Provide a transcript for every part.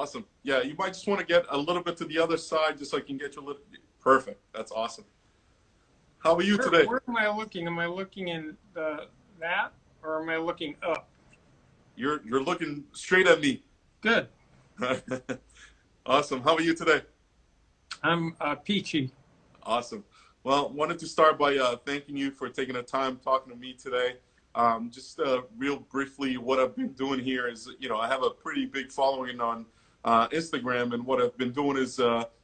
Awesome. Yeah, you might just want to get a little bit to the other side just so I can get you a little. Perfect. That's awesome. How are you today? Where am I looking? Am I looking in that, or am I looking up? You're looking straight at me. Good. Awesome. How are you today? I'm peachy. Awesome. Well, wanted to start by thanking you for taking the time talking to me today. Just real briefly, what I've been doing here is, I have a pretty big following on Instagram, and what I've been doing is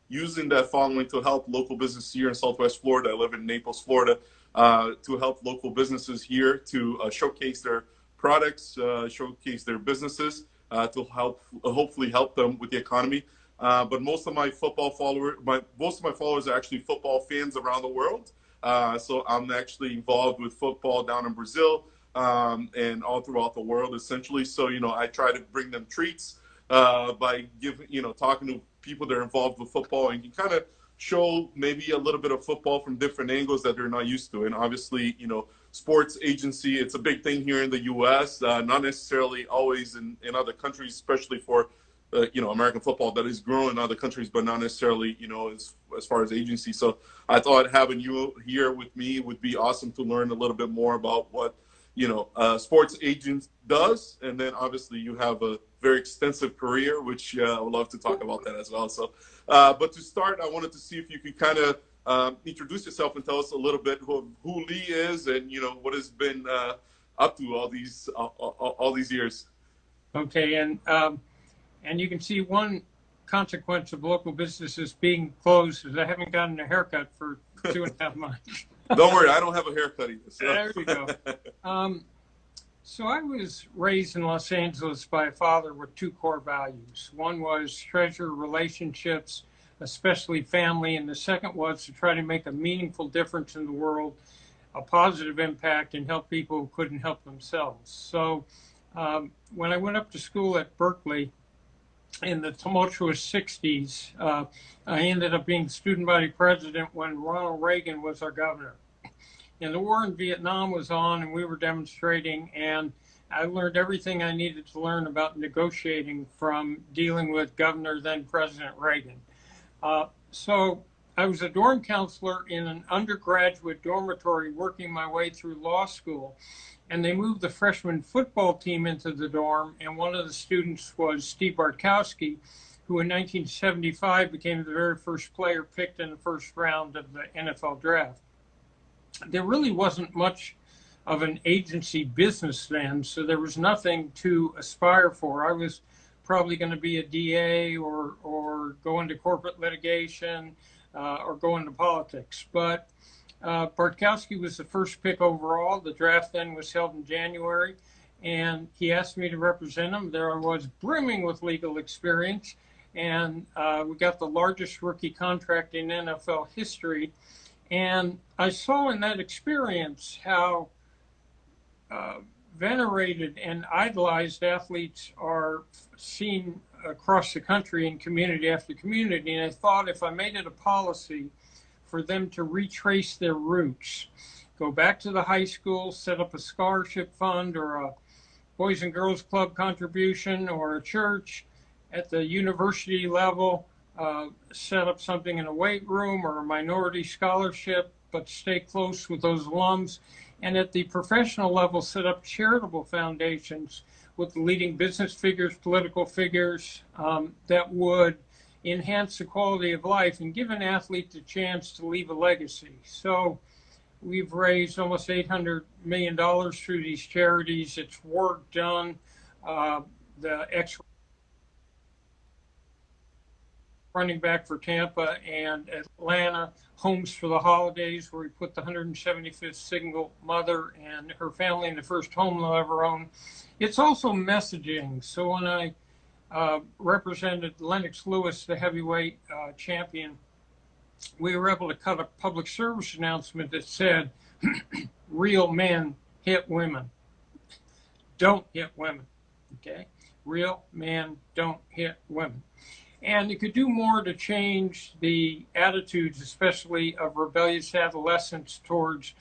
using that following to help local business here in Southwest Florida. I live in Naples, Florida, to help local businesses here to showcase their products, showcase their businesses, to hopefully help them with the economy. But most of my followers are actually football fans around the world. So I'm actually involved with football down in Brazil, and all throughout the world, essentially. So, I try to bring them treats by talking to people that are involved with football, and you kind of show maybe a little bit of football from different angles that they're not used to. And obviously, sports agency, it's a big thing here in the U.S., not necessarily always in other countries, especially for American football that is growing in other countries, but not necessarily, as far as agency. So I thought having you here with me would be awesome to learn a little bit more about what, sports agent does. And then obviously you have a very extensive career, which I would love to talk about that as well. So, but to start, I wanted to see if you could kind of introduce yourself and tell us a little bit who Leigh is and, what has been up to all these years. Okay, and you can see one consequence of local businesses being closed is I haven't gotten a haircut for 2.5 months. Don't worry, I don't have a haircut either. So. There you go. So I was raised in Los Angeles by a father with two core values. One was treasure relationships, especially family, and the second was to try to make a meaningful difference in the world, a positive impact, and help people who couldn't help themselves. So when I went up to school at Berkeley, in the tumultuous 60s, I ended up being student body president when Ronald Reagan was our governor. And the war in Vietnam was on, and we were demonstrating, and I learned everything I needed to learn about negotiating from dealing with Governor, then President Reagan. So I was a dorm counselor in an undergraduate dormitory working my way through law school. And they moved the freshman football team into the dorm, and one of the students was Steve Bartkowski, who in 1975 became the very first player picked in the first round of the NFL draft. There really wasn't much of an agency business then, so there was nothing to aspire for. I was probably going to be a DA or go into corporate litigation or go into politics. But Bartkowski was the first pick overall. The draft then was held in January, and he asked me to represent him. There I was, brimming with legal experience, and we got the largest rookie contract in NFL history. And I saw in that experience how venerated and idolized athletes are seen across the country in community after community. And I thought if I made it a policy for them to retrace their roots, go back to the high school, set up a scholarship fund or a Boys and Girls Club contribution or a church, at the university level, set up something in a weight room or a minority scholarship, but stay close with those alums. And at the professional level, set up charitable foundations with leading business figures, political figures that would enhance the quality of life and give an athlete the chance to leave a legacy. So we've raised almost $800 million through these charities. It's work done. The running back for Tampa and Atlanta, Homes for the Holidays, where we put the 175th single mother and her family in the first home they'll ever own. It's also messaging. So when I represented Lennox Lewis, the heavyweight champion, we were able to cut a public service announcement that said, real men hit women. Don't hit women, okay? Real men don't hit women. And it could do more to change the attitudes, especially of rebellious adolescents towards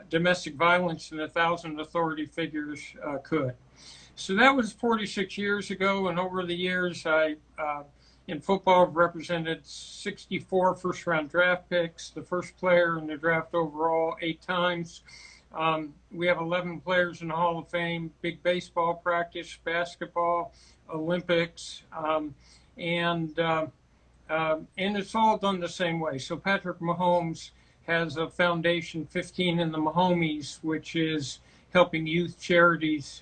domestic violence than 1,000 authority figures could. So that was 46 years ago, and over the years, in football, I've represented 64 first-round draft picks, the first player in the draft overall 8 times. We have 11 players in the Hall of Fame, big baseball practice, basketball, Olympics, and it's all done the same way. So Patrick Mahomes has a foundation, 15 in the Mahomies, which is helping youth charities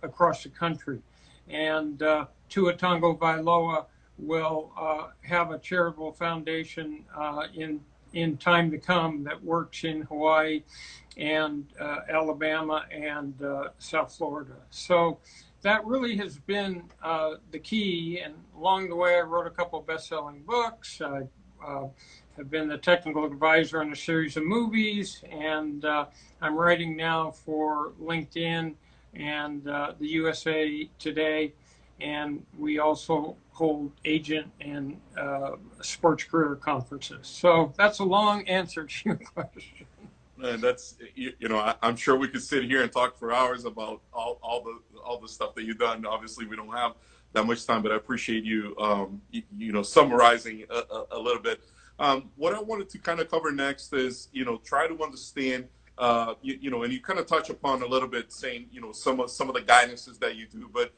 across the country. And Tua Tagovailoa will have a charitable foundation in time to come that works in Hawaii and Alabama and South Florida. So that really has been the key. And along the way, I wrote a couple of best-selling books. I have been the technical advisor on a series of movies, and I'm writing now for LinkedIn and the USA Today. And we also hold agent and sports career conferences. So that's a long answer to your question. And that's, I'm sure we could sit here and talk for hours about all the stuff that you've done. Obviously, we don't have that much time, but I appreciate you, summarizing a little bit. What I wanted to kind of cover next is, try to understand, and you kind of touch upon a little bit, saying, some of the guidances that you do, but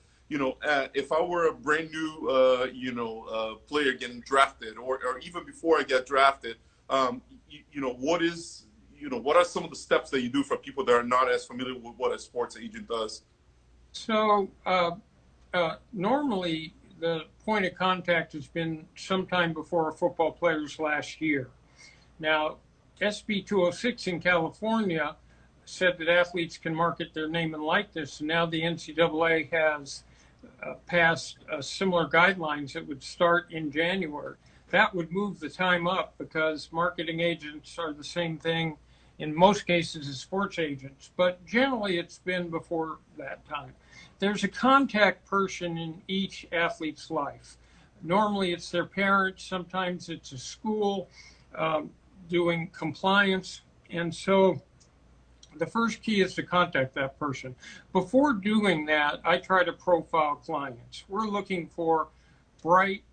if I were a brand new, player getting drafted, or even before I get drafted, what are some of the steps that you do for people that are not as familiar with what a sports agent does? So normally the point of contact has been sometime before a football player's last year. Now, SB 206 in California said that athletes can market their name and likeness, and now the NCAA has passed similar guidelines that would start in January. That would move the time up because marketing agents are the same thing in most cases as sports agents, but generally it's been before that time. There's a contact person in each athlete's life. Normally it's their parents, sometimes it's a school doing compliance, and so the first key is to contact that person. Before doing that, I try to profile clients. We're looking for bright,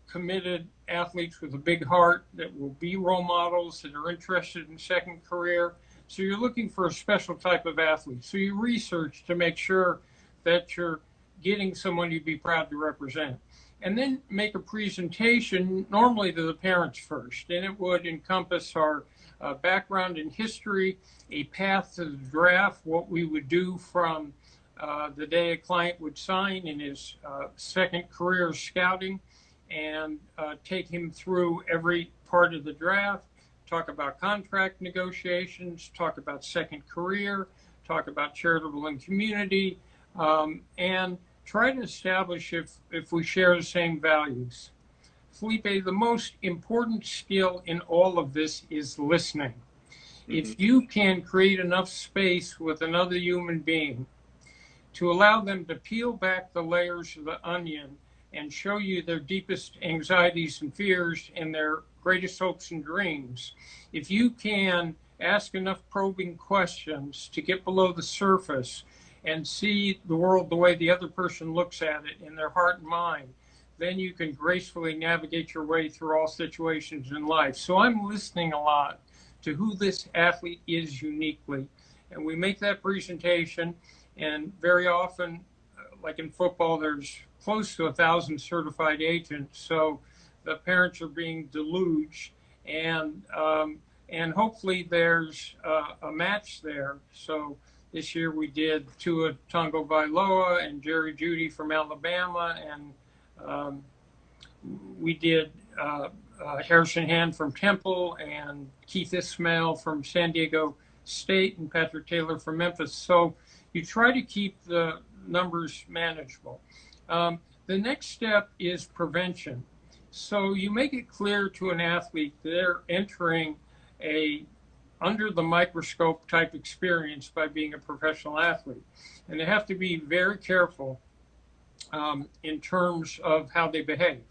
committed athletes with a big heart that will be role models, that are interested in second career. So you're looking for a special type of athlete. So you research to make sure that you're getting someone you'd be proud to represent. And then make a presentation, normally to the parents first. And it would encompass our background and history, a path to the draft, what we would do from the day a client would sign in his second career scouting, and take him through every part of the draft, talk about contract negotiations, talk about second career, talk about charitable and community, and try to establish if we share the same values. Felipe, the most important skill in all of this is listening. If you can create enough space with another human being to allow them to peel back the layers of the onion and show you their deepest anxieties and fears and their greatest hopes and dreams, if you can ask enough probing questions to get below the surface and see the world the way the other person looks at it in their heart and mind, then you can gracefully navigate your way through all situations in life. So I'm listening a lot to who this athlete is uniquely. And we make that presentation, and very often, like in football, there's close to 1,000 certified agents. So the parents are being deluged, and hopefully there's a match there. So this year we did Tua Tagovailoa and Jerry Jeudy from Alabama, and we did Harrison Hand from Temple, and Keith Ismail from San Diego State, and Patrick Taylor from Memphis. So you try to keep the numbers manageable. The next step is prevention. So you make it clear to an athlete they're entering a under the microscope type experience by being a professional athlete. And they have to be very careful in terms of how they behave.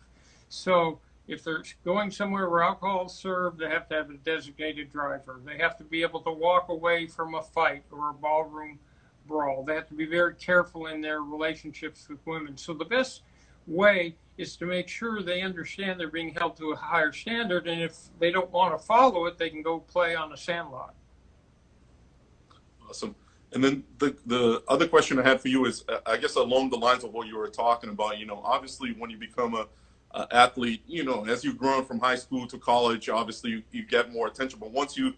So if they're going somewhere where alcohol is served, they have to have a designated driver. They have to be able to walk away from a fight or a ballroom brawl. They have to be very careful in their relationships with women. So the best way is to make sure they understand they're being held to a higher standard, and if they don't want to follow it, they can go play on a sandlot. Awesome. And then the other question I had for you is, I guess along the lines of what you were talking about, obviously when you become a athlete, as you've grown from high school to college, obviously you get more attention. But once you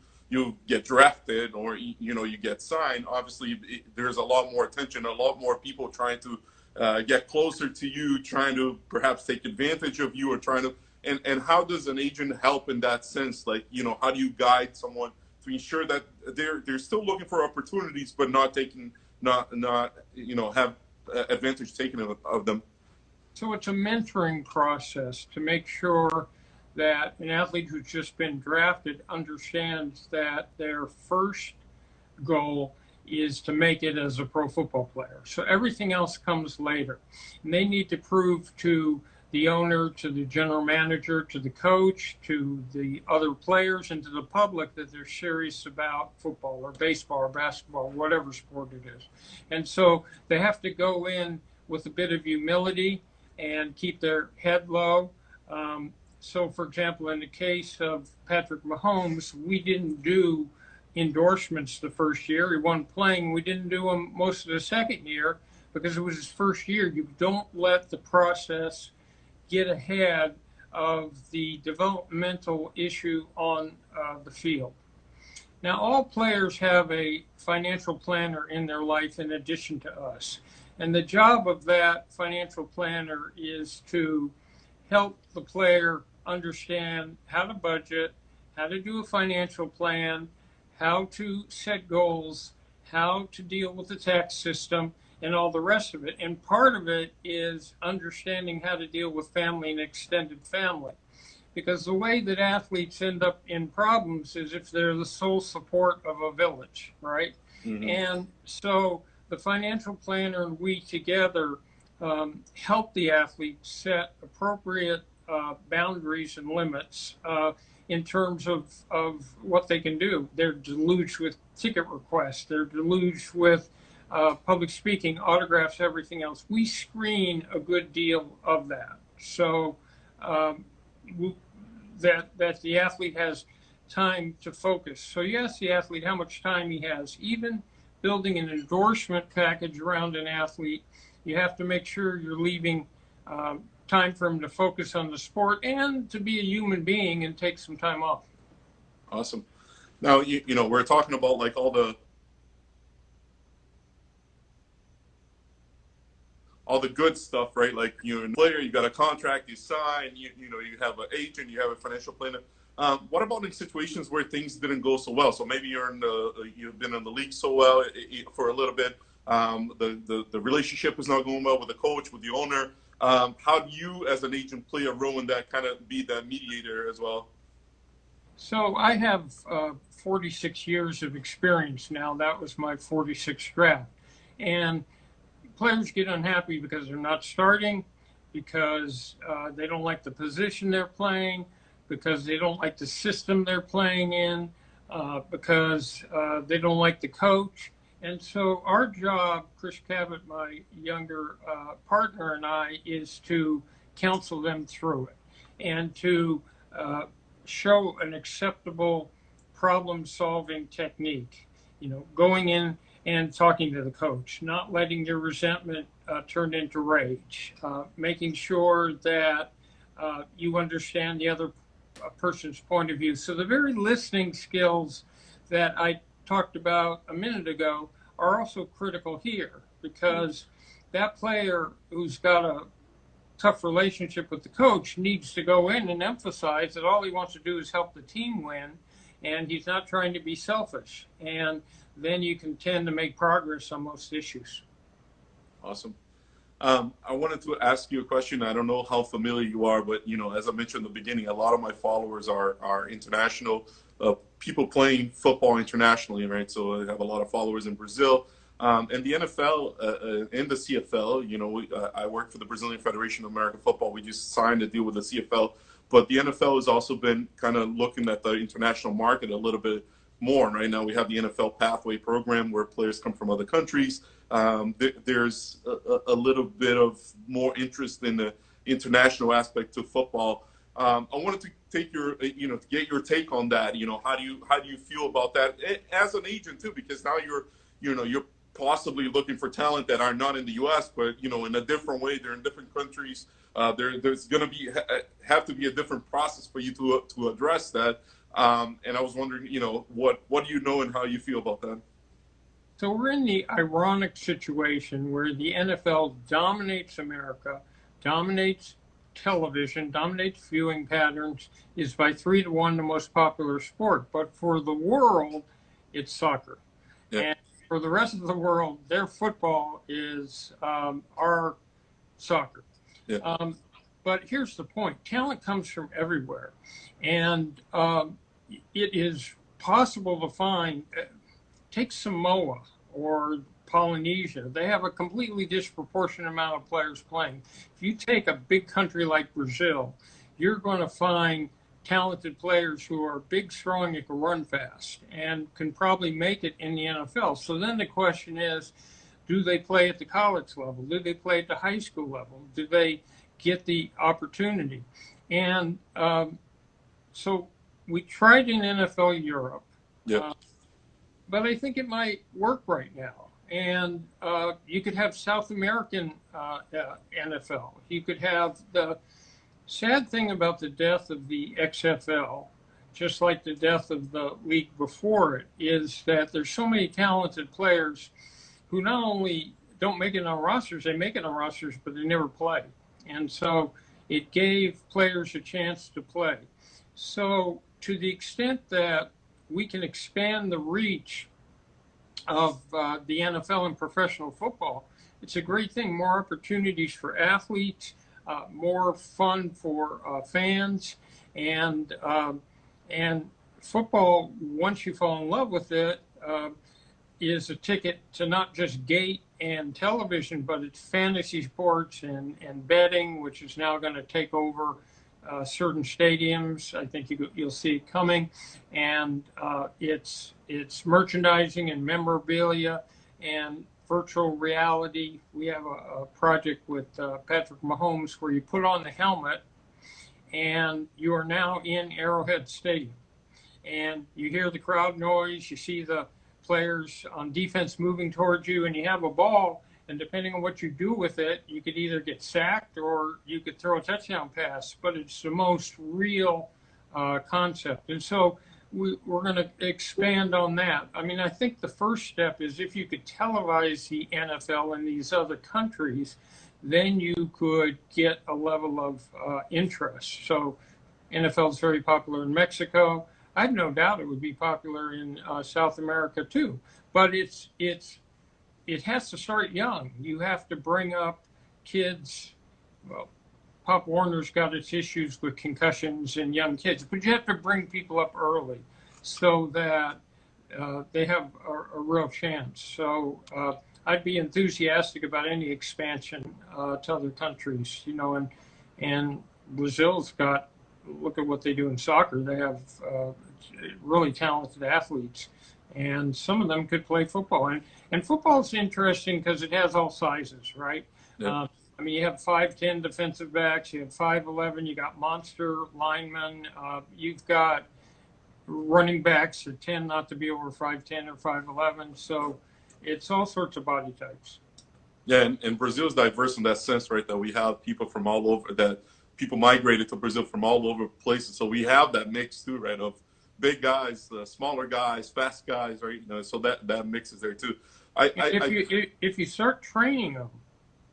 get drafted or, you get signed, obviously there's a lot more attention, a lot more people trying to get closer to you, trying to perhaps take advantage of you or trying to, and how does an agent help in that sense? Like, how do you guide someone to ensure that they're still looking for opportunities, but not have advantage taken of them? So it's a mentoring process to make sure that an athlete who's just been drafted understands that their first goal is to make it as a pro football player. So everything else comes later. And they need to prove to the owner, to the general manager, to the coach, to the other players, and to the public that they're serious about football or baseball or basketball, whatever sport it is. And so they have to go in with a bit of humility and keep their head low. So, for example, in the case of Patrick Mahomes, we didn't do endorsements the first year. He wasn't playing. We didn't do them most of the second year because it was his first year. You don't let the process get ahead of the developmental issue on the field. Now, all players have a financial planner in their life in addition to us. And the job of that financial planner is to help the player understand how to budget, how to do a financial plan, how to set goals, how to deal with the tax system, and all the rest of it. And part of it is understanding how to deal with family and extended family. Because the way that athletes end up in problems is if they're the sole support of a village, right? Mm-hmm. And so the financial planner and we together help the athlete set appropriate boundaries and limits in terms of what they can do. They're deluged with ticket requests. They're deluged with public speaking, autographs, everything else. We screen a good deal of that. So that the athlete has time to focus. So you ask the athlete how much time he has. Even building an endorsement package around an athlete, you have to make sure you're leaving time for him to focus on the sport and to be a human being and take some time off. Awesome. Now, we're talking about like all the good stuff, right? Like you're a player, you got a contract, you sign, you have an agent, you have a financial planner. What about in situations where things didn't go so well? So maybe you've been in the league so well for a little bit. The relationship is not going well with the coach, with the owner. How do you, as an agent, play a role in that, kind of be that mediator as well? So I have 46 years of experience now. That was my 46th draft. And players get unhappy because they're not starting, because they don't like the position they're playing, because they don't like the system they're playing in, because they don't like the coach. And so our job, Chris Cabot, my younger partner, and I, is to counsel them through it and to show an acceptable problem-solving technique, going in and talking to the coach, not letting your resentment turn into rage, making sure that you understand the other person's point of view. So the very listening skills that I talked about a minute ago are also critical here, because that player who's got a tough relationship with the coach needs to go in and emphasize that all he wants to do is help the team win, and he's not trying to be selfish. And then you can tend to make progress on most issues. Awesome. I wanted to ask you a question. I don't know how familiar you are, but as I mentioned in the beginning, a lot of my followers are international people playing football internationally, right? So I have a lot of followers in Brazil, and the NFL and the CFL. I work for the Brazilian Federation of American Football. We just signed a deal with the CFL, but the NFL has also been kind of looking at the international market a little bit more. Right now, we have the NFL Pathway Program where players come from other countries. There's a little bit of more interest in the international aspect to football. I wanted to take your, to get your take on that. How do you feel about that as an agent too? Because now you're possibly looking for talent that are not in the U.S., but in a different way. They're in different countries. There's going to have to be a different process for you to address that. And I was wondering, what do you know and how you feel about that? So we're in the ironic situation where the NFL dominates America, dominates television, dominates viewing patterns, is by 3-1 the most popular sport. But for the world, it's soccer. Yeah. And for the rest of the world, their football is our soccer. Yeah. But here's the point. Talent comes from everywhere. And it is possible to find, take Samoa or Polynesia. They have a completely disproportionate amount of players playing. If you take a big country like Brazil, you're going to find talented players who are big, strong, and can run fast and can probably make it in the NFL. So then the question is, do they play at the college level? Do they play at the high school level? Do they get the opportunity? And so we tried in NFL Europe, but I think it might work right now. And you could have South American NFL. You could have the sad thing about the death of the XFL, just like the death of the league before it, is that there's so many talented players who not only don't make it on rosters, they make it on rosters, but they never play. And so it gave players a chance to play. So to the extent that we can expand the reach of the NFL and professional football, it's a great thing. More opportunities for athletes, more fun for fans, and football, once you fall in love with it, is a ticket to not just gate and television, but it's fantasy sports and betting, which is now going to take over certain stadiums. I think you'll see it coming, and it's merchandising and memorabilia and virtual reality. We have a project with Patrick Mahomes where you put on the helmet and you are now in Arrowhead Stadium, and you hear the crowd noise, you see the players on defense moving towards you, and you have a ball, and depending on what you do with it, you could either get sacked or you could throw a touchdown pass, but it's the most real concept. And so we're going to expand on that. I mean, I think the first step is if you could televise the NFL in these other countries, then you could get a level of interest. So NFL is very popular in Mexico. I have no doubt it would be popular in South America too, but it has to start young. You have to bring up kids. Well, Pop Warner's got its issues with concussions and young kids, but you have to bring people up early so that they have a real chance. So I'd be enthusiastic about any expansion to other countries, and Brazil's got, look at what they do in soccer. They have really talented athletes, and some of them could play football. And football is interesting because it has all sizes, right? Yeah. I mean, you have 5'10" defensive backs, you have 5'11", you got monster linemen, you've got running backs that tend not to be over 5'10" or 5'11", so it's all sorts of body types. Yeah, and Brazil is diverse in that sense, right? That we have people from all over, that people migrated to Brazil from all over places. So we have that mix too, right? Of big guys, smaller guys, fast guys, right? So that mix is there too. If you start training them,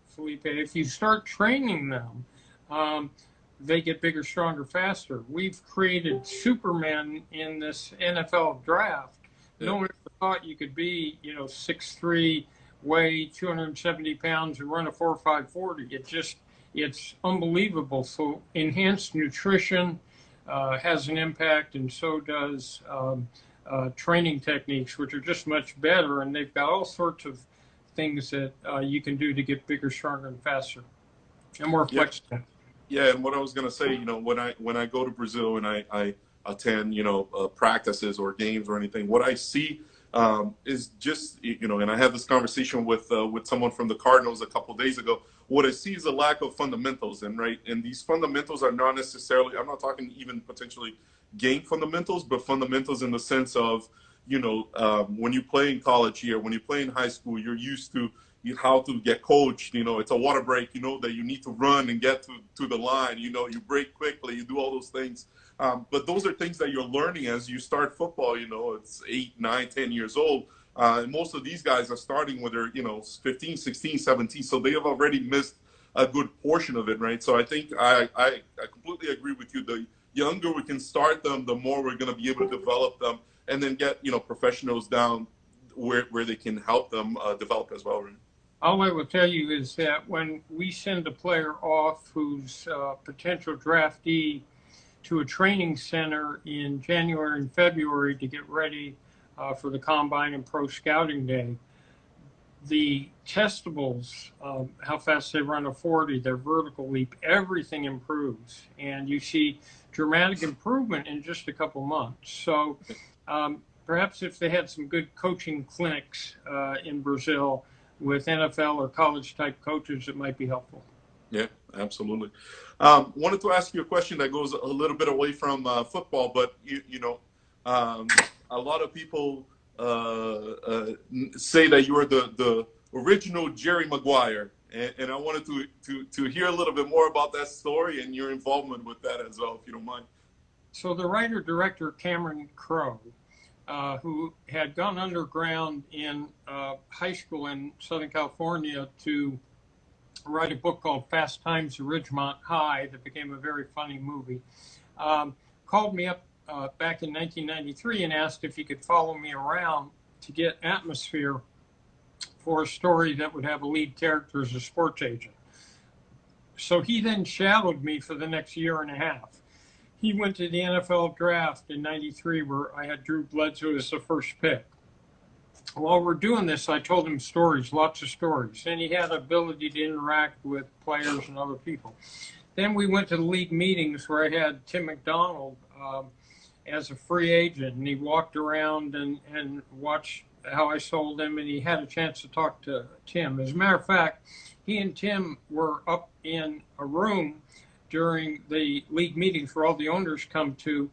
Felipe, if you start training them, they get bigger, stronger, faster. We've created supermen in this NFL draft. No one ever thought you could be, 6'3", weigh 270 pounds and run a 4.5 40. It's unbelievable. So enhanced nutrition has an impact, and so does training techniques, which are just much better. And they've got all sorts of things that you can do to get bigger, stronger, and faster, and more flexible. Yeah, and what I was gonna say, when I go to Brazil and I attend, practices or games or anything. What I see is just, and I had this conversation with someone from the Cardinals a couple of days ago. What I see is a lack of fundamentals, and these fundamentals are not necessarily. I'm not talking even potentially game fundamentals, but fundamentals in the sense of, when you play in college here, when you play in high school, you're used to how to get coached. It's a water break, that you need to run and get to the line. You break quickly, you do all those things. But those are things that you're learning as you start football. It's 8, 9, 10 years old. And most of these guys are starting when they're, 15, 16, 17. So they have already missed a good portion of it, right? So I think I completely agree with you. The younger we can start them, the more we're going to be able to develop them and then get, professionals down where they can help them develop as well, right? All I will tell you is that when we send a player off who's a potential draftee to a training center in January and February to get ready for the combine and pro scouting day, the testables, how fast they run a 40, their vertical leap, everything improves. And you see dramatic improvement in just a couple months. So perhaps if they had some good coaching clinics in Brazil with NFL or college type coaches, it might be helpful. Yeah, absolutely. Wanted to ask you a question that goes a little bit away from football, but a lot of people say that you are the original Jerry Maguire, and I wanted to hear a little bit more about that story and your involvement with that as well, if you don't mind. So the writer-director Cameron Crowe, who had gone underground in high school in Southern California to write a book called Fast Times at Ridgemont High that became a very funny movie, called me up back in 1993 and asked if he could follow me around to get atmosphere for a story that would have a lead character as a sports agent. So he then shadowed me for the next year and a half. He went to the NFL draft in 93 where I had Drew Bledsoe as the first pick. While we're doing this, I told him stories, lots of stories, and he had the ability to interact with players and other people. Then we went to the league meetings where I had Tim McDonald as a free agent, and he walked around and watched how I sold him, and he had a chance to talk to Tim. As a matter of fact, he and Tim were up in a room during the league meetings where all the owners come to,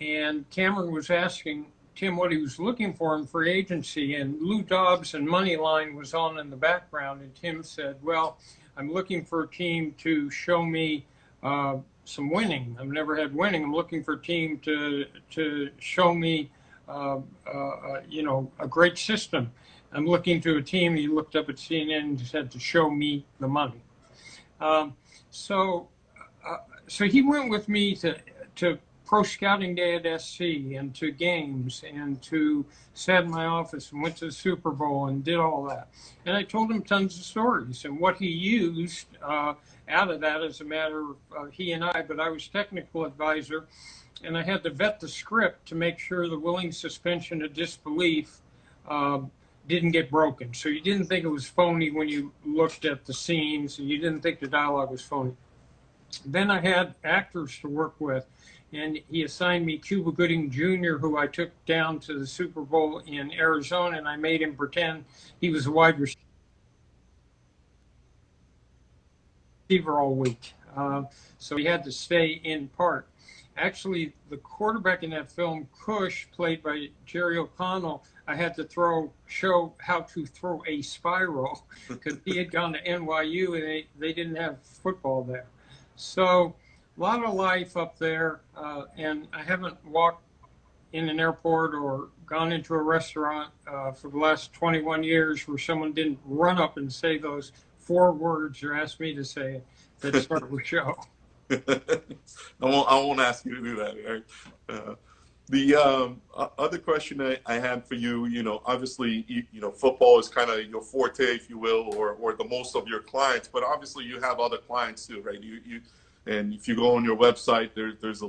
and Cameron was asking Tim what he was looking for in free agency, and Lou Dobbs and Moneyline was on in the background, and Tim said, well, I'm looking for a team to show me some winning. I've never had winning. I'm looking for a team to show me a great system. I'm looking to a team. He looked up at CNN and said to show me the money. So he went with me to pro scouting day at SC and to games and sat in my office and went to the Super Bowl and did all that. And I told him tons of stories and what he used out of that as a matter of he and I, but I was technical advisor and I had to vet the script to make sure the willing suspension of disbelief didn't get broken. So you didn't think it was phony when you looked at the scenes and you didn't think the dialogue was phony. Then I had actors to work with, and he assigned me Cuba Gooding Jr., who I took down to the Super Bowl in Arizona, and I made him pretend he was a wide receiver all week. So he had to stay in part. Actually, the quarterback in that film, Cush, played by Jerry O'Connell, I had to show how to throw a spiral because he had gone to NYU and they didn't have football there. So a lot of life up there, and I haven't walked in an airport or gone into a restaurant for the last 21 years where someone didn't run up and say those 4 words or ask me to say it that start with show. I won't ask you to do that, Eric. The other question I had for you, obviously, football is kind of your forte, if you will, or the most of your clients, but obviously you have other clients too, right? And if you go on your website, there's a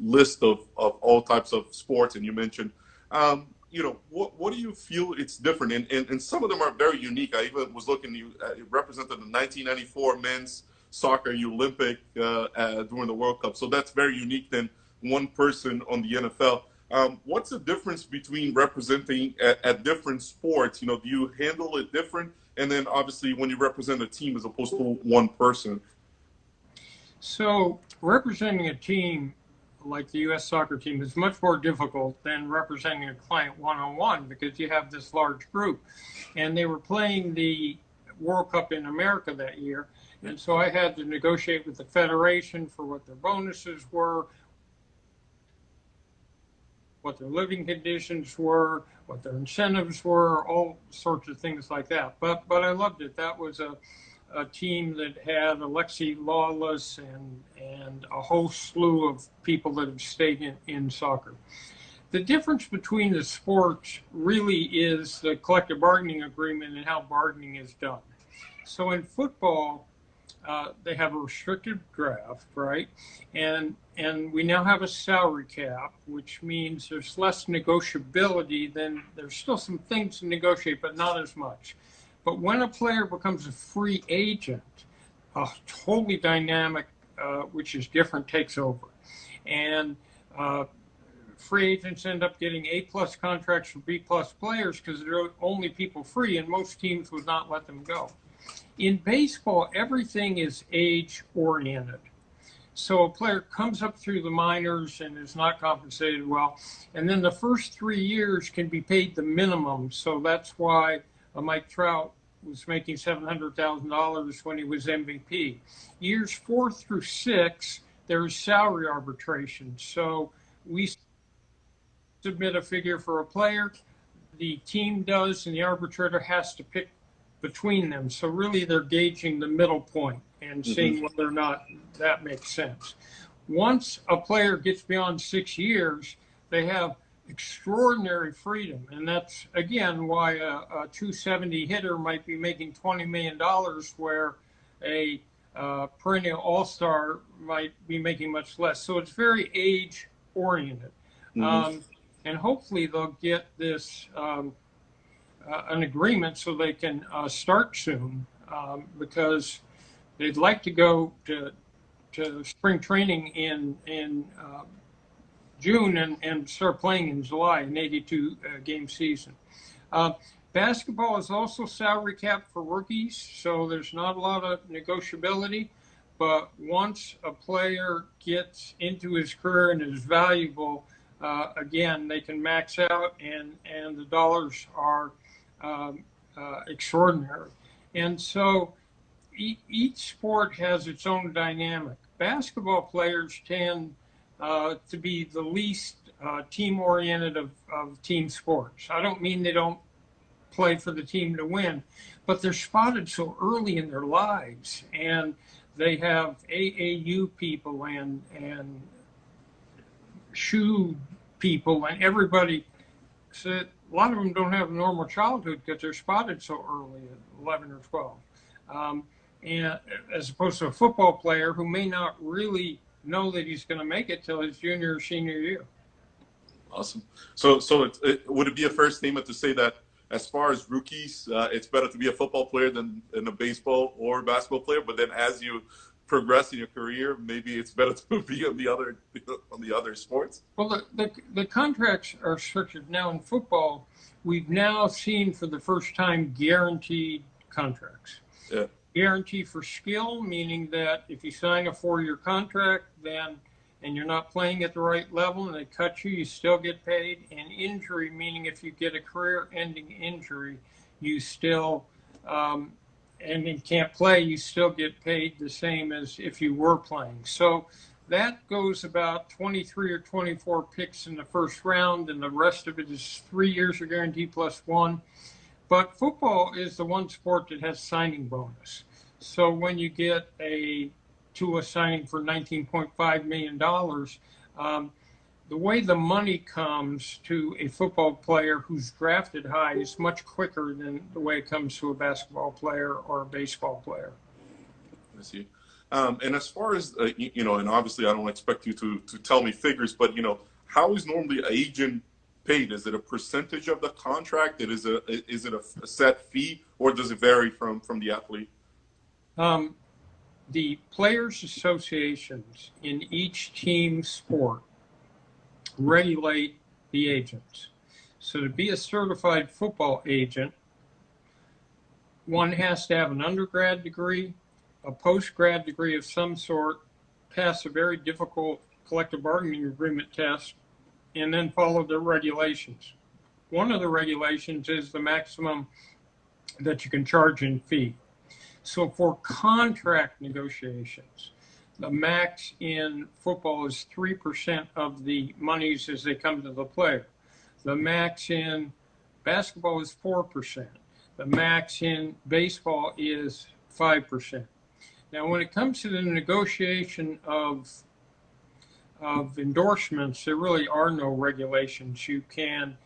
list of all types of sports, and you mentioned, what do you feel it's different? And some of them are very unique. I even was looking, you represented the 1994 men's soccer Olympic during the World Cup. So that's very unique than one person on the NFL. What's the difference between representing at different sports? You know, do you handle it different? And then obviously when you represent a team as opposed to one person. So representing a team like the U.S. soccer team is much more difficult than representing a client one-on-one because you have this large group. And they were playing the World Cup in America that year. And so I had to negotiate with the federation for what their bonuses were, what their living conditions were, what their incentives were, all sorts of things like that. But I loved it. That was a team that had Alexi Lawless and a whole slew of people that have stayed in soccer. The difference between the sports really is the collective bargaining agreement and how bargaining is done. So in football, they have a restricted draft, right? And we now have a salary cap, which means there's less negotiability than there's still some things to negotiate, but not as much. But when a player becomes a free agent, a totally dynamic, which is different, takes over. And free agents end up getting A-plus contracts for B-plus players because they're only people free, and most teams would not let them go. In baseball, everything is age-oriented. So a player comes up through the minors and is not compensated well, and then the first 3 years can be paid the minimum. So that's why Mike Trout was making $700,000 when he was MVP. Years 4 through 6, there is salary arbitration. So we submit a figure for a player, the team does, and the arbitrator has to pick between them. So really they're gauging the middle point and seeing whether or not that makes sense. Once a player gets beyond 6 years, they have extraordinary freedom. And that's, again, why a 270 hitter might be making $20 million where a perennial all-star might be making much less. So it's very age-oriented. And hopefully they'll get this an agreement so they can start soon because they'd like to go to spring training in June and start playing in July, an 82 game season. Basketball is also salary capped for rookies, so there's not a lot of negotiability. But once a player gets into his career and is valuable, again, they can max out, and the dollars are extraordinary. And so each sport has its own dynamic. Basketball players tend to be the least team-oriented of team sports. I don't mean they don't play for the team to win, but they're spotted so early in their lives, and they have AAU people and shoe people and everybody. So a lot of them don't have a normal childhood because they're spotted so early at 11 or 12. And as opposed to a football player who may not really know that he's going to make it till his junior or senior year. Awesome. So would it be a fair statement to say that as far as rookies, it's better to be a football player than a baseball or basketball player, but then as you progress in your career, maybe it's better to be on the other sports? Well, the contracts are structured now in football. We've now seen for the first time guaranteed contracts. Yeah. Guarantee for skill, meaning that if you sign a 4-year contract, and you're not playing at the right level and they cut you, you still get paid. And injury, meaning if you get a career-ending injury, you still and you can't play, you still get paid the same as if you were playing. So that goes about 23 or 24 picks in the first round, and the rest of it is 3 years of guarantee plus 1. But football is the one sport that has signing bonus. So when you get a signing for $19.5 million, the way the money comes to a football player who's drafted high is much quicker than the way it comes to a basketball player or a baseball player. I see. And as far as, and obviously I don't expect you to tell me figures, but, how is normally an agent paid? Is it a percentage of the contract? Is it a set fee, or does it vary from the athlete? The players' associations in each team sport regulate the agents. So to be a certified football agent, one has to have an undergrad degree, a post-grad degree of some sort, pass a very difficult collective bargaining agreement test, and then follow the regulations. One of the regulations is the maximum that you can charge in fee. So for contract negotiations, the max in football is 3% of the monies as they come to the player. The max in basketball is 4%. The max in baseball is 5%. Now, when it comes to the negotiation of endorsements, there really are no regulations. You can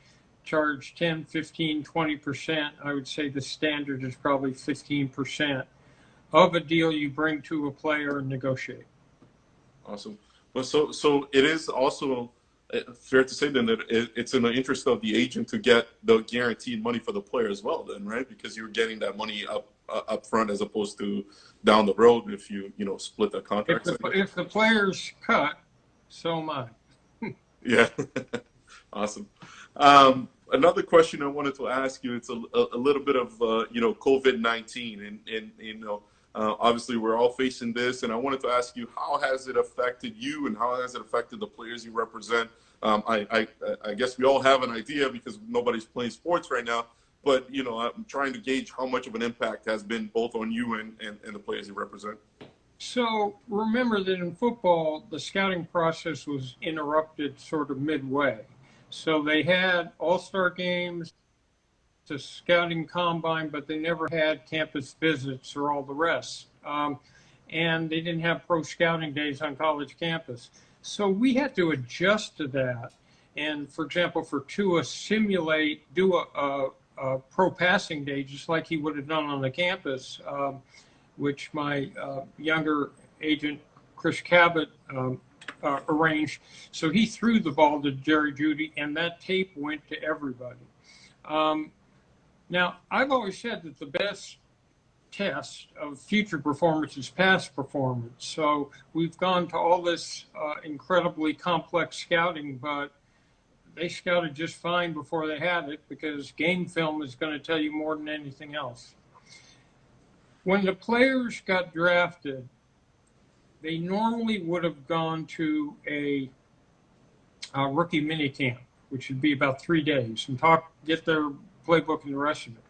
charge 10, 15, 20%. I would say the standard is probably 15% of a deal you bring to a player and negotiate. Awesome. Well, so it is also fair to say then that it's in the interest of the agent to get the guaranteed money for the player as well, then, right? Because you're getting that money up front as opposed to down the road if you split the contract. If the player's cut, so am I. Yeah. Awesome. Another question I wanted to ask you, it's a little bit of, COVID-19 and obviously we're all facing this, and I wanted to ask you, how has it affected you and how has it affected the players you represent? I guess we all have an idea because nobody's playing sports right now, but, I'm trying to gauge how much of an impact has been both on you and the players you represent. So remember that in football, the scouting process was interrupted sort of midway. So they had all-star games, the scouting combine, but they never had campus visits or all the rest. And they didn't have pro scouting days on college campus. So we had to adjust to that. And for example, for Tua, do a pro passing day, just like he would have done on the campus, which my younger agent, Chris Cabot, arranged. So he threw the ball to Jerry Jeudy, and that tape went to everybody. Now, I've always said that the best test of future performance is past performance. So we've gone to all this incredibly complex scouting, but they scouted just fine before they had it because game film is going to tell you more than anything else. When the players got drafted, they normally would have gone to a rookie minicamp, which would be about 3 days, and get their playbook and the rest of it.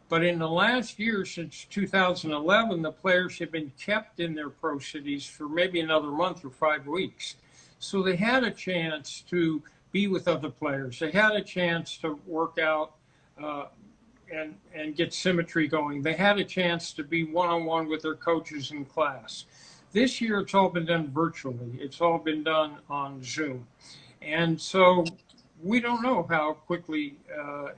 But in the last year, since 2011, the players have been kept in their pro cities for maybe another month or 5 weeks. So they had a chance to be with other players. They had a chance to work out and get symmetry going. They had a chance to be one-on-one with their coaches in class. This year, it's all been done virtually. It's all been done on Zoom. And so we don't know how quickly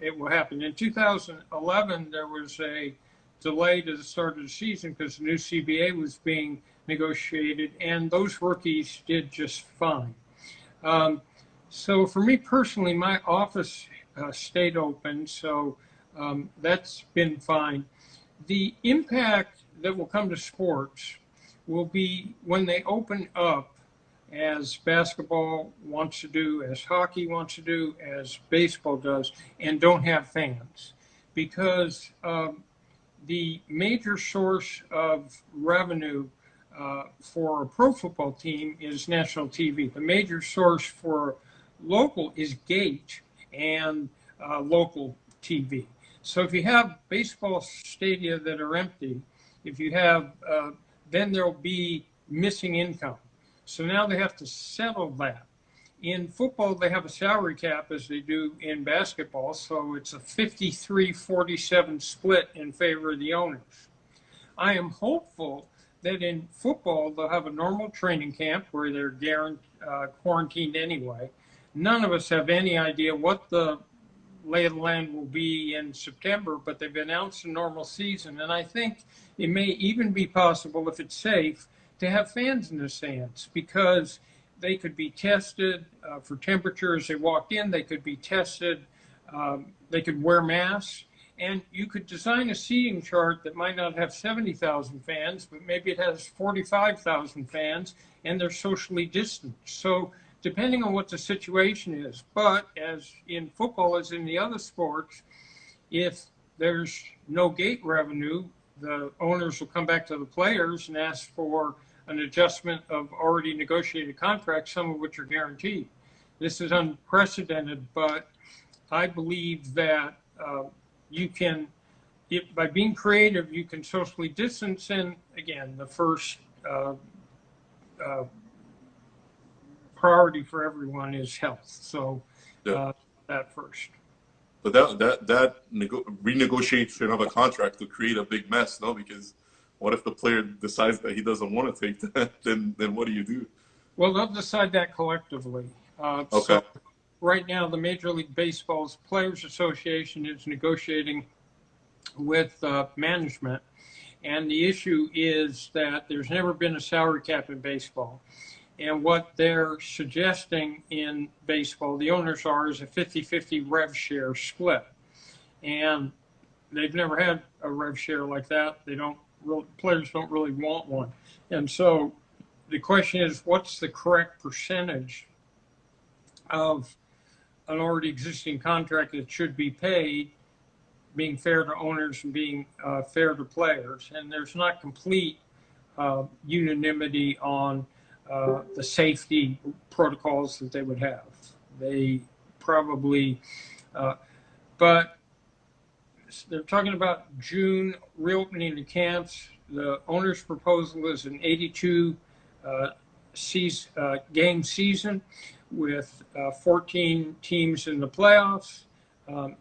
it will happen. In 2011, there was a delay to the start of the season because the new CBA was being negotiated, and those rookies did just fine. So for me personally, my office stayed open, so that's been fine. The impact that will come to sports will be when they open up, as basketball wants to do, as hockey wants to do, as baseball does, and don't have fans. Because the major source of revenue for a pro football team is national TV. The major source for local is gate and local TV. So if you have baseball stadia that are empty, if you have, then there'll be missing income. So now they have to settle that. In football, they have a salary cap as they do in basketball, so it's a 53-47 split in favor of the owners. I am hopeful that in football, they'll have a normal training camp where they're quarantined anyway. None of us have any idea what the lay of the land will be in September, but they've announced a normal season. And I think it may even be possible, if it's safe, to have fans in the stands because they could be tested for temperature as they walked in. They could be tested. They could wear masks. And you could design a seating chart that might not have 70,000 fans, but maybe it has 45,000 fans, and they're socially distanced. So depending on what the situation is. But as in football, as in the other sports, if there's no gate revenue, the owners will come back to the players and ask for an adjustment of already negotiated contracts, some of which are guaranteed. This is unprecedented, but I believe that you can, by being creative, you can socially distance. And again, the first priority for everyone is health. So Yeah. that first. But renegotiation of a contract could create a big mess, no? Because what if the player decides that he doesn't want to take that? Then what do you do? Well, they'll decide that collectively. Okay. So right now, the Major League Baseball's Players Association is negotiating with management. And the issue is that there's never been a salary cap in baseball. And what they're suggesting in baseball, the owners are, is a 50-50 rev share split. And they've never had a rev share like that. Players don't really want one. And so the question is, what's the correct percentage of an already existing contract that should be paid, being fair to owners and being fair to players? And there's not complete unanimity on the safety protocols that they would have. They probably, but they're talking about June reopening the camps. The owner's proposal is an 82 game season with 14 teams in the playoffs.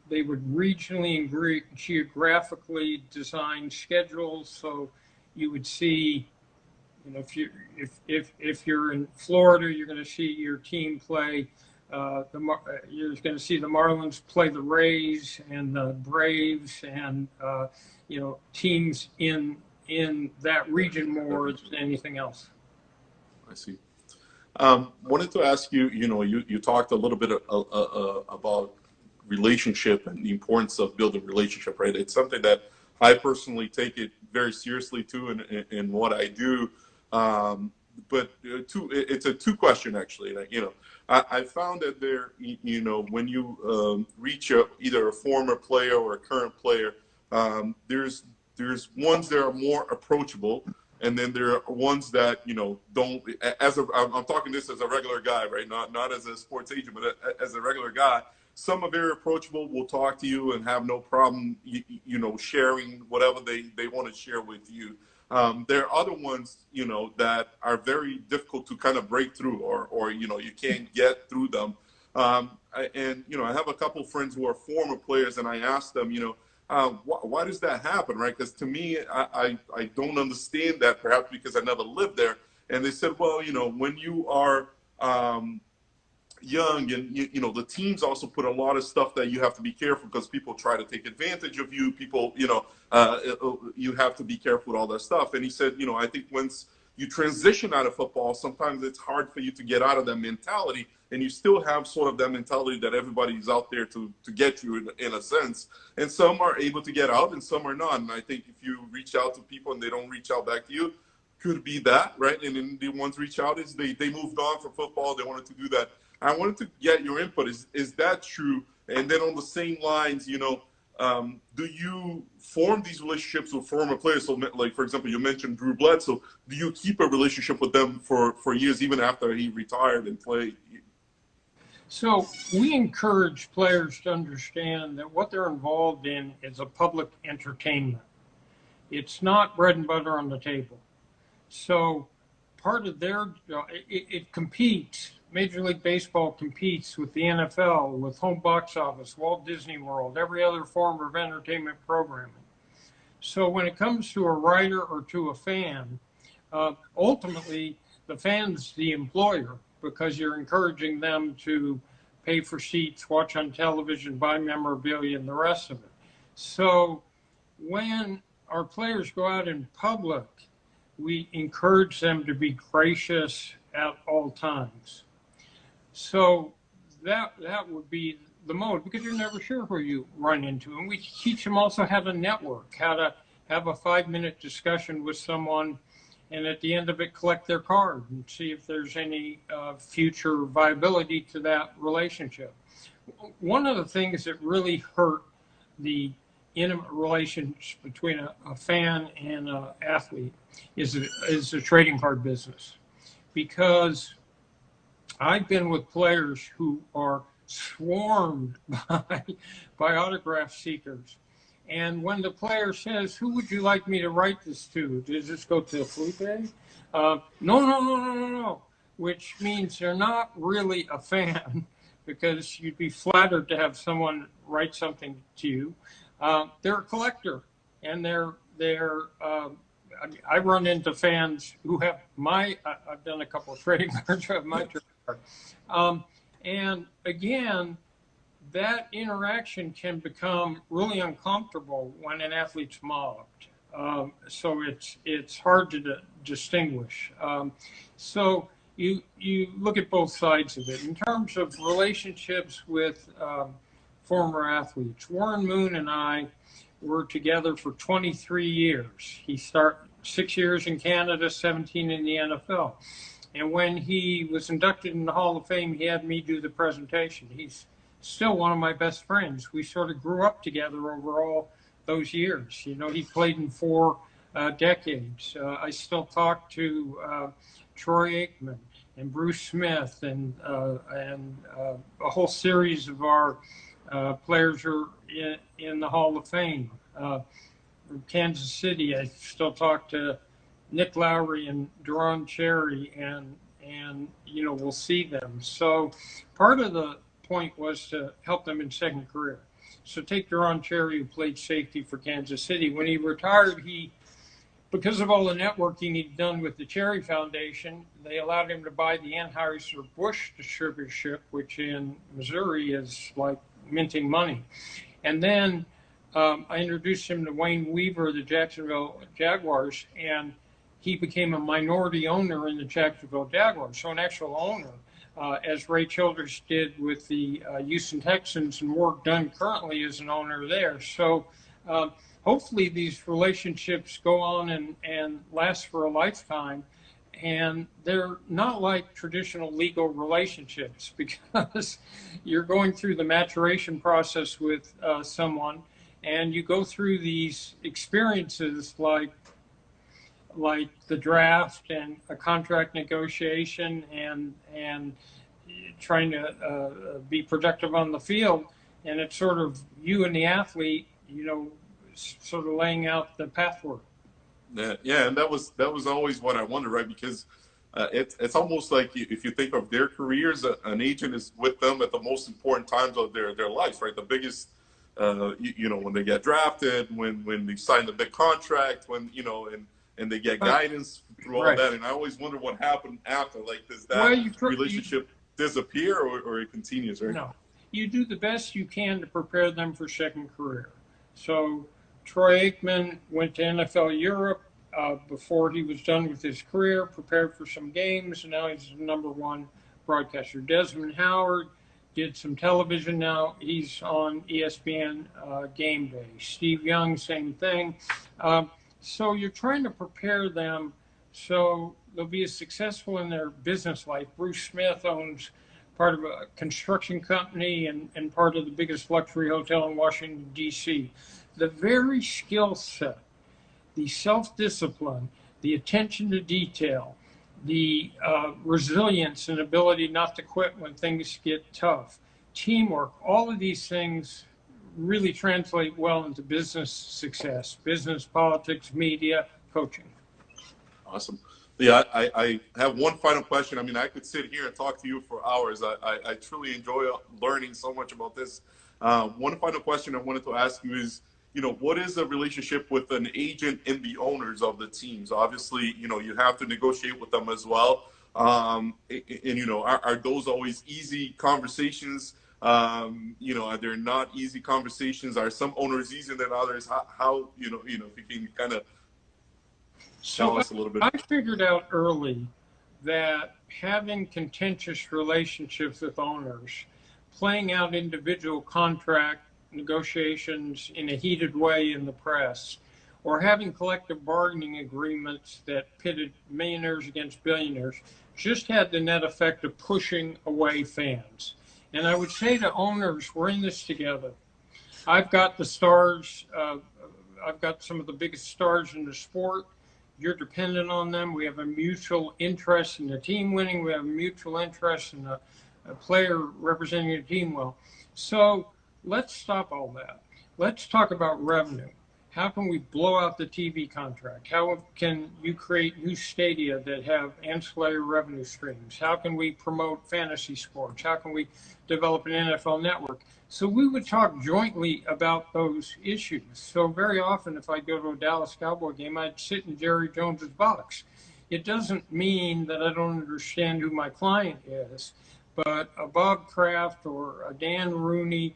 They would regionally and geographically design schedules, so you would see, if you're in Florida, you're going to see your team play. You're going to see the Marlins play the Rays and the Braves, and teams in that region more than anything else. I see. Wanted to ask you. You talked a little bit about relationship and the importance of building relationship. Right. It's something that I personally take it very seriously too, in what I do. But it's a two question actually. I found that there, when you reach either a former player or a current player, there's ones that are more approachable, and then there are ones that don't. I'm talking this as a regular guy, right? Not as a sports agent, but as a regular guy. Some are very approachable, will talk to you and have no problem, sharing whatever they want to share with you. There are other ones, that are very difficult to kind of break through, or you can't get through them. I have a couple of friends who are former players, and I asked them, why does that happen, right? Because to me, I don't understand that, perhaps because I never lived there. And they said, well, when you are young, and the teams also put a lot of stuff that you have to be careful, because people try to take advantage of you. People, you have to be careful with all that stuff. And he said, I think once you transition out of football, sometimes it's hard for you to get out of that mentality, and you still have sort of that mentality that everybody's out there to get you in a sense. And some are able to get out and some are not. And I think if you reach out to people and they don't reach out back to you, could be that, right? And then the ones reach out is they moved on from football. They wanted to do that. I wanted to get your input. Is that true? And then on the same lines, do you form these relationships with former players? So, like, for example, you mentioned Drew Bledsoe. Do you keep a relationship with them for years, even after he retired and played? So we encourage players to understand that what they're involved in is a public entertainment. It's not bread and butter on the table. So part of it competes. Major League Baseball competes with the NFL, with home box office, Walt Disney World, every other form of entertainment programming. So when it comes to a writer or to a fan, ultimately the fan's the employer, because you're encouraging them to pay for seats, watch on television, buy memorabilia, and the rest of it. So when our players go out in public, we encourage them to be gracious at all times. So that would be the mode, because you're never sure who you run into. And we teach them also how to network, how to have a 5-minute discussion with someone and at the end of it, collect their card and see if there's any future viability to that relationship. One of the things that really hurt the intimate relations between a fan and an athlete is the trading card business, because I've been with players who are swarmed by autograph seekers. And when the player says, "Who would you like me to write this to? Does this go to Felipe?" No, no, no, no, no, no. Which means they're not really a fan, because you'd be flattered to have someone write something to you. They're a collector, and I run into fans who have I've done a couple of trading cards who have my trading card. And again, that interaction can become really uncomfortable when an athlete's mobbed. So it's hard to distinguish. So you look at both sides of it. In terms of relationships with former athletes, Warren Moon and I were together for 23 years. He started 6 years in Canada, 17 in the NFL. And when he was inducted in the Hall of Fame, he had me do the presentation. He's still one of my best friends. We sort of grew up together over all those years. You know, he played in 4 decades. I still talk to Troy Aikman and Bruce Smith and a whole series of our players are in the Hall of Fame. From Kansas City, I still talk to Nick Lowry and Duron Cherry, and you know, we'll see them. So part of the point was to help them in second career. So take Duron Cherry, who played safety for Kansas City. When he retired, because of all the networking he'd done with the Cherry Foundation, they allowed him to buy the Anheuser-Busch distributorship, which in Missouri is like minting money. And then I introduced him to Wayne Weaver of the Jacksonville Jaguars, and he became a minority owner in the Jacksonville Jaguars. So an actual owner, as Ray Childress did with the Houston Texans, and Ward Dunn currently is an owner there. So hopefully these relationships go on and last for a lifetime. And they're not like traditional legal relationships, because you're going through the maturation process with someone, and you go through these experiences like the draft and a contract negotiation and trying to be productive on the field. And it's sort of you and the athlete, you know, sort of laying out the path forward. Yeah, and that was always what I wondered, right? Because it's almost like if you think of their careers, an agent is with them at the most important times of their life, right? The biggest, you know, when they get drafted, when they sign the big contract, when, you know, and they get guidance through all that. And I always wonder what happened after. Like, does that relationship disappear or it continues, right? No, you do the best you can to prepare them for second career. So Troy Aikman went to NFL Europe before he was done with his career, prepared for some games, and now he's the #1 broadcaster. Desmond Howard did some television. Now he's on ESPN Game Day. Steve Young, same thing. So you're trying to prepare them so they'll be as successful in their business life. Bruce Smith owns part of a construction company and part of the biggest luxury hotel in Washington, D.C. The very skill set, the self-discipline, the attention to detail, the resilience and ability not to quit when things get tough, teamwork, all of these things really translate well into business success, business, politics, media, coaching. Awesome. Yeah, I have one final question. I mean, I could sit here and talk to you for hours. I truly enjoy learning so much about this. One final question I wanted to ask you is, you know, what is the relationship with an agent and the owners of the teams? Obviously, you know, you have to negotiate with them as well. And you know, are those always easy conversations? You know, are there not easy conversations? Are some owners easier than others? How you know, if you can kind of tell us a little bit. I figured out early that having contentious relationships with owners, playing out individual contract negotiations in a heated way in the press, or having collective bargaining agreements that pitted millionaires against billionaires just had the net effect of pushing away fans. And I would say to owners, we're in this together. I've got the stars. I've got some of the biggest stars in the sport. You're dependent on them. We have a mutual interest in the team winning. We have a mutual interest in a player representing the team well. So let's stop all that. Let's talk about revenue. How can we blow out the TV contract? How can you create new stadia that have ancillary revenue streams? How can we promote fantasy sports? How can we develop an NFL network? So we would talk jointly about those issues. So very often, if I go to a Dallas Cowboy game, I'd sit in Jerry Jones's box. It doesn't mean that I don't understand who my client is, but a Bob Kraft or a Dan Rooney,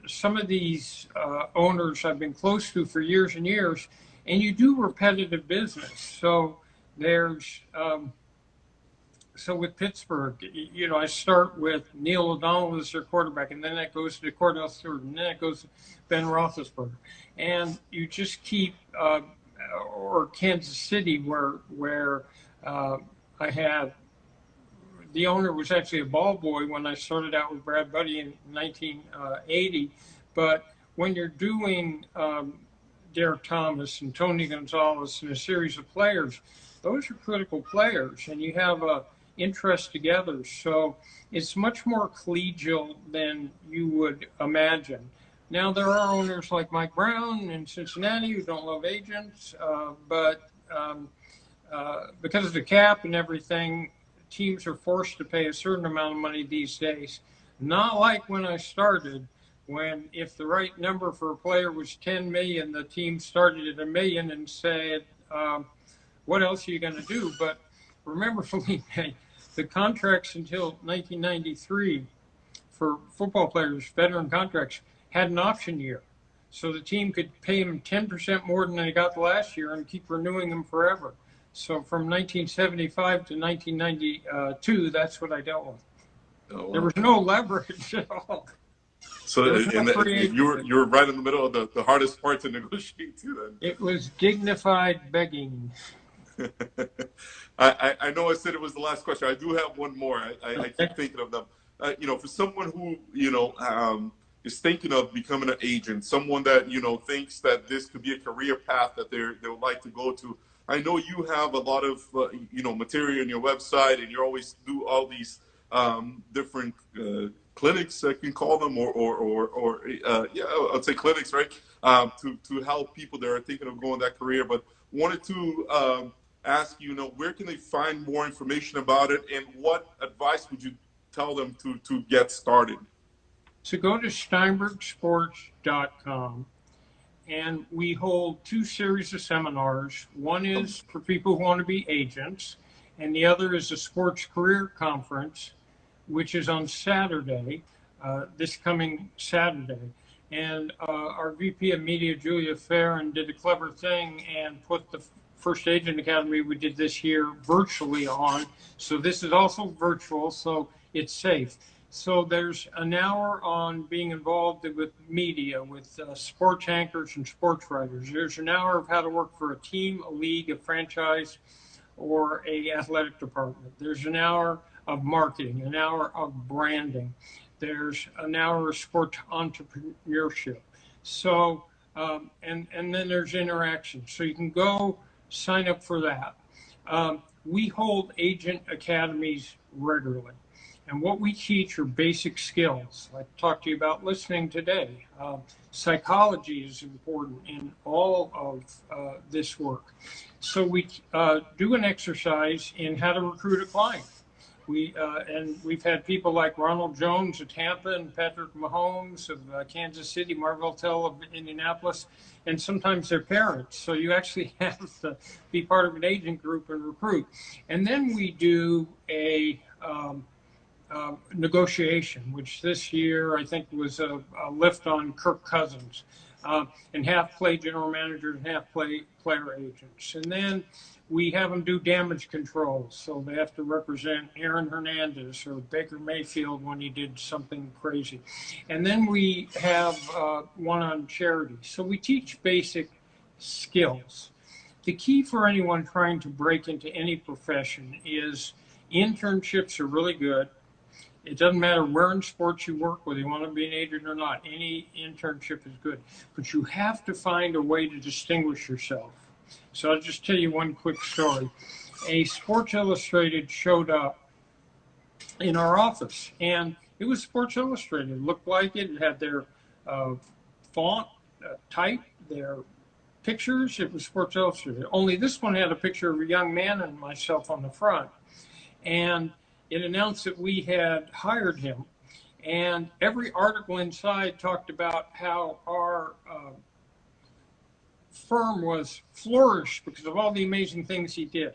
some of these owners I've been close to for years and years, and you do repetitive business. So there's, so with Pittsburgh, you know, I start with Neil O'Donnell as their quarterback, and then that goes to Cordell Stewart, and then it goes to Ben Roethlisberger. And you just keep, or Kansas City, where I had, the owner was actually a ball boy when I started out with Brad Buddy in 1980. But when you're doing Derek Thomas and Tony Gonzalez and a series of players, those are critical players, and you have a interest together. So it's much more collegial than you would imagine. Now, there are owners like Mike Brown in Cincinnati who don't love agents, but because of the cap and everything, teams are forced to pay a certain amount of money these days. Not like when I started, when if the right number for a player was 10 million, the team started at $1 million and said, what else are you going to do? But remember, Felipe, the contracts until 1993 for football players, veteran contracts, had an option year. So the team could pay them 10% more than they got last year and keep renewing them forever. So from 1975 to 1992, that's what I dealt with. Oh, wow. There was no leverage at all. So you're right in the middle of the hardest part to negotiate too. Then it was dignified begging. I know I said it was the last question. I do have one more. I keep thinking of them. You know, for someone who is thinking of becoming an agent, someone that thinks that this could be a career path that they would like to go to. I know you have a lot of material on your website, and you always do all these different clinics, I can call them, or yeah, I'd say clinics, right? To help people that are thinking of going that career. But wanted to ask you, where can they find more information about it, and what advice would you tell them to get started? So go to steinbergsports.com. And we hold 2 series of seminars. One is for people who want to be agents, and the other is a sports career conference, which is on Saturday, this coming Saturday. And our VP of Media, Julia Farron, did a clever thing and put the First Agent Academy we did this year virtually on. So this is also virtual, so it's safe. So there's an hour on being involved with media, with sports anchors and sports writers. There's an hour of how to work for a team, a league, a franchise, or a athletic department. There's an hour of marketing, an hour of branding. There's an hour of sports entrepreneurship. So, and then there's interaction. So you can go sign up for that. We hold agent academies regularly. And what we teach are basic skills. I talked to you about listening today. Psychology is important in all of this work. So we do an exercise in how to recruit a client. And we've had people like Ronald Jones of Tampa and Patrick Mahomes of Kansas City, Marvell Tell of Indianapolis, and sometimes their parents. So you actually have to be part of an agent group and recruit. And then we do a negotiation, which this year I think was a lift on Kirk Cousins, and half play general managers and half play player agents. And then we have them do damage control, so they have to represent Aaron Hernandez or Baker Mayfield when he did something crazy. And then we have one on charity. So we teach basic skills. The key for anyone trying to break into any profession is internships are really good. It doesn't matter where in sports you work, whether you want to be an agent or not, any internship is good. But you have to find a way to distinguish yourself. So I'll just tell you one quick story. A Sports Illustrated showed up in our office, and it was Sports Illustrated. It looked like it. It had their font type, their pictures. It was Sports Illustrated. Only this one had a picture of a young man and myself on the front. And it announced that we had hired him. And every article inside talked about how our firm was flourished because of all the amazing things he did.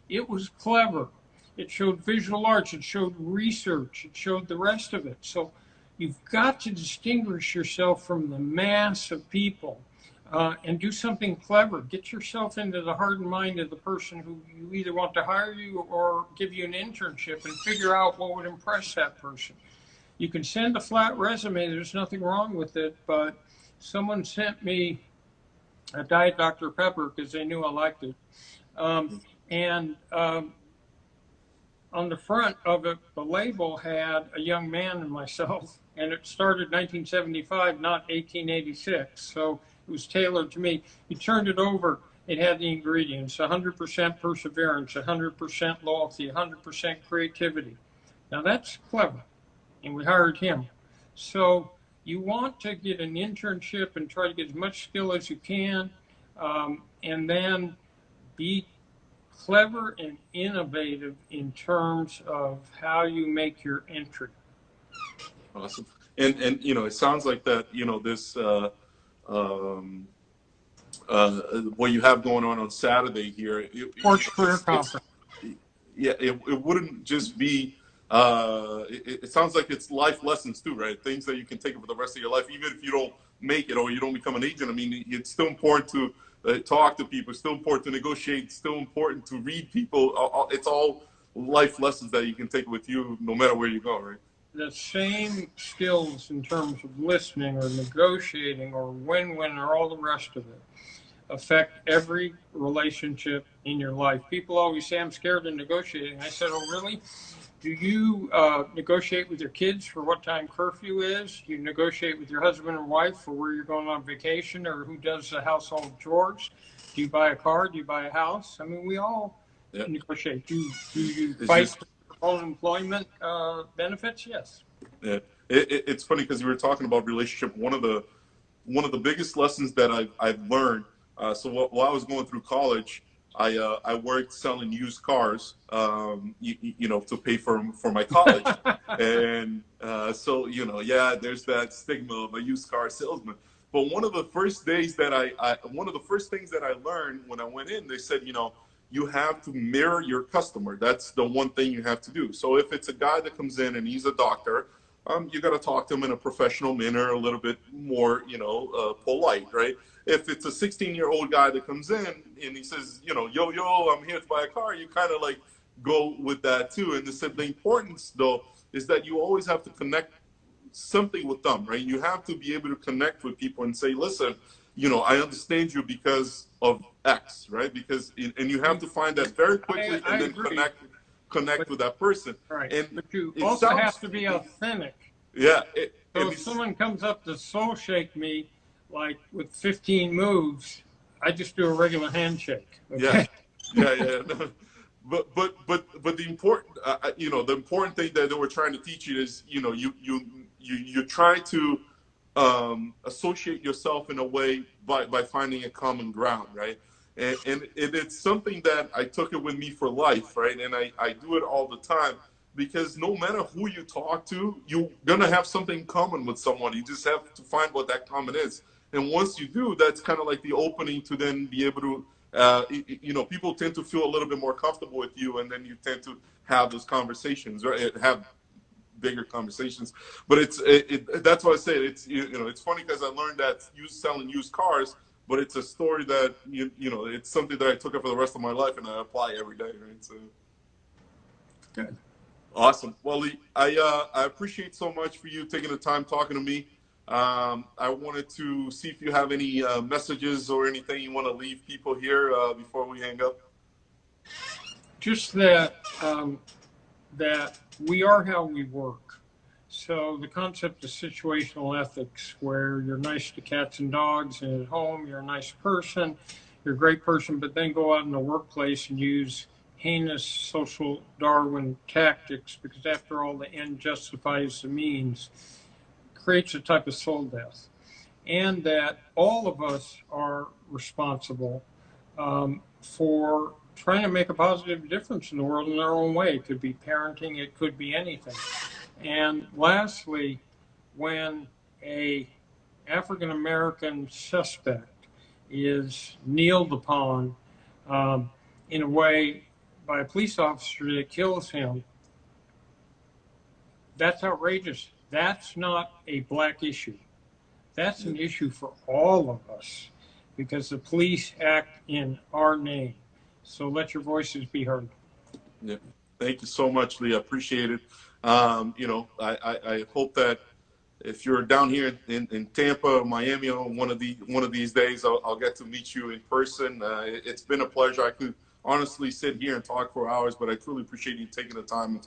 It was clever. It showed visual arts. It showed research. It showed the rest of it. So you've got to distinguish yourself from the mass of people and do something clever. Get yourself into the heart and mind of the person who you either want to hire you or give you an internship, and figure out what would impress that person. You can send a flat resume. There's nothing wrong with it, but someone sent me a Diet Dr. Pepper because they knew I liked it. And on the front of it, the label had a young man and myself, and it started 1975, not 1886. So it was tailored to me. You turned it over, it had the ingredients: 100% perseverance, 100% loyalty, 100% creativity. Now that's clever, and we hired him. So you want to get an internship and try to get as much skill as you can, and then be clever and innovative in terms of how you make your entry. Awesome. And it sounds like that, this what you have going on Saturday here. Sports Career Conference. Yeah, it wouldn't just be. It sounds like it's life lessons too, right? Things that you can take for the rest of your life, even if you don't make it or you don't become an agent. I mean, it's still important to talk to people. It's still important to negotiate. It's still important to read people. It's all life lessons that you can take with you no matter where you go, right? The same skills in terms of listening or negotiating or win-win or all the rest of it affect every relationship in your life. People always say, I'm scared of negotiating. I said, oh, really? Do you negotiate with your kids for what time curfew is? Do you negotiate with your husband and wife for where you're going on vacation or who does the household chores? Do you buy a car? Do you buy a house? I mean, we all negotiate. Do you fight for your own employment benefits? Yes. Yeah. It's funny because you were talking about relationship. One of the biggest lessons that I've learned. So while I was going through college, I worked selling used cars, to pay for my college, and so there's that stigma of a used car salesman. But one of the first things that I learned when I went in, they said, you have to mirror your customer. That's the one thing you have to do. So if it's a guy that comes in and he's a doctor, you got to talk to him in a professional manner, a little bit more, polite, right? If it's a 16-year-old guy that comes in and he says, yo, I'm here to buy a car, you kind of like go with that too. And they said the importance, though, is that you always have to connect something with them, right? You have to be able to connect with people and say, listen, I understand you because of X, right? And you have to find that very quickly and then agree. connect with that person. Right. And but you also have to be authentic. Yeah. So if someone comes up to soul shake me, like with 15 moves, I just do a regular handshake. Okay? Yeah. But the important, the important thing that they were trying to teach you is, you try to associate yourself in a way by finding a common ground, right? And it's something that I took it with me for life, right? And I do it all the time, because no matter who you talk to, you're going to have something common with someone. You just have to find what that common is. And once you do, that's kind of like the opening to then be able to, people tend to feel a little bit more comfortable with you, and then you tend to have those conversations, right? Have bigger conversations. But that's why I say it's funny because I learned that selling used cars, but it's a story that it's something that I took up for the rest of my life and I apply every day, right? So good. Awesome. Well, Leigh, I appreciate so much for you taking the time talking to me. I wanted to see if you have any messages or anything you want to leave people here before we hang up. Just that we are how we work. So the concept of situational ethics, where you're nice to cats and dogs, and at home you're a nice person, you're a great person, but then go out in the workplace and use heinous social Darwin tactics, because after all, the end justifies the means, creates a type of soul death. And that all of us are responsible for trying to make a positive difference in the world in our own way. It could be parenting, it could be anything. And lastly, when a African American suspect is kneeled upon in a way by a police officer that kills him, that's outrageous. That's not a black issue. That's an issue for all of us, because the police act in our name. So let your voices be heard. Yeah. Thank you so much, Leigh. I appreciate it. I hope that if you're down here in Tampa or Miami on one of these days, I'll get to meet you in person. It's been a pleasure. I could honestly sit here and talk for hours, but I truly appreciate you taking the time and